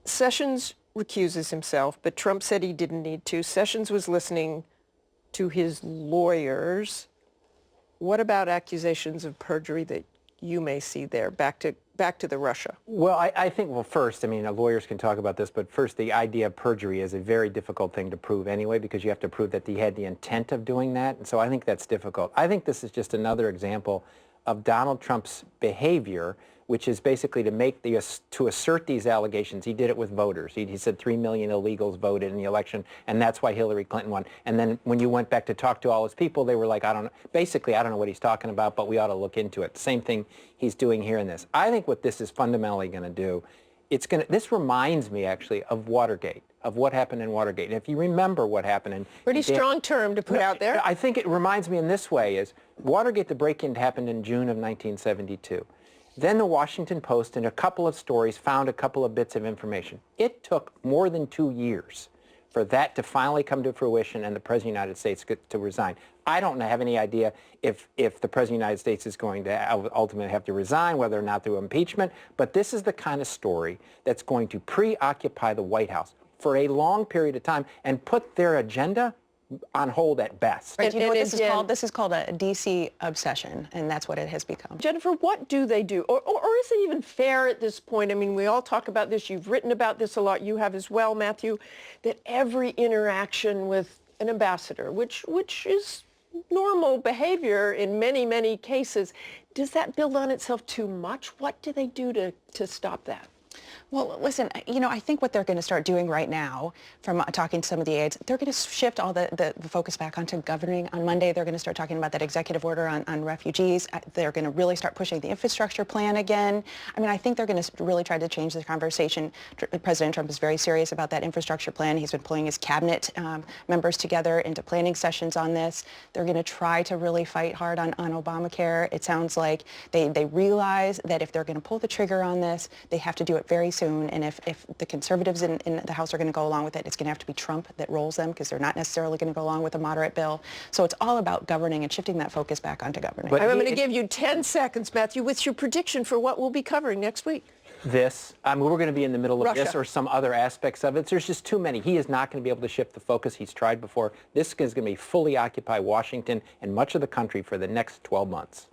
Sessions recuses himself, but Trump said he didn't need to. Sessions was listening to his lawyers. What about accusations of perjury that you may see there? Back to the Russia. Well, I think, well, first, I mean, lawyers can talk about this, but first, the idea of perjury is a very difficult thing to prove anyway, because you have to prove that he had the intent of doing that, and so I think that's difficult. I think this is just another example of Donald Trump's behavior, which is basically to assert these allegations. He did it with voters. He said 3 million illegals voted in the election, and that's why Hillary Clinton won. And then when you went back to talk to all his people, they were like, I don't know what he's talking about, but we ought to look into it. The same thing he's doing here in this. I think what this is fundamentally going to do, this reminds me actually of Watergate, of what happened in Watergate. And if you remember what happened in... Pretty strong term to put out there. I think it reminds me in this way is, Watergate, the break-in happened in June of 1972. Then the Washington Post, in a couple of stories, found a couple of bits of information. It took more than 2 years for that to finally come to fruition and the President of the United States to resign. I don't have any idea if the President of the United States is going to ultimately have to resign, whether or not through impeachment, but this is the kind of story that's going to preoccupy the White House for a long period of time and put their agenda on hold at best. Right. Do you know what this is called? This is called a D.C. obsession, and that's what it has become. Jennifer, what do they do? Or is it even fair at this point? I mean, we all talk about this. You've written about this a lot. You have as well, Matthew, that every interaction with an ambassador, which is normal behavior in many, many cases, does that build on itself too much? What do they do to stop that? Well, listen, I think what they're going to start doing right now, from talking to some of the aides, they're going to shift all the focus back onto governing. On Monday, they're going to start talking about that executive order on refugees. They're going to really start pushing the infrastructure plan again. I mean, I think they're going to really try to change the conversation. President Trump is very serious about that infrastructure plan. He's been pulling his cabinet members together into planning sessions on this. They're going to try to really fight hard on Obamacare. It sounds like they realize that if they're going to pull the trigger on this, they have to do it very soon, and if the conservatives in the House are going to go along with it, it's going to have to be Trump that rolls them, because they're not necessarily going to go along with a moderate bill. So it's all about governing and shifting that focus back onto governing. But I'm going to give you 10 seconds, Matthew, with your prediction for what we'll be covering next week. We're going to be in the middle of Russia. this or some other aspects of it. There's just too many. He is not going to be able to shift the focus. He's tried before. This is going to be fully occupy Washington and much of the country for the next 12 months.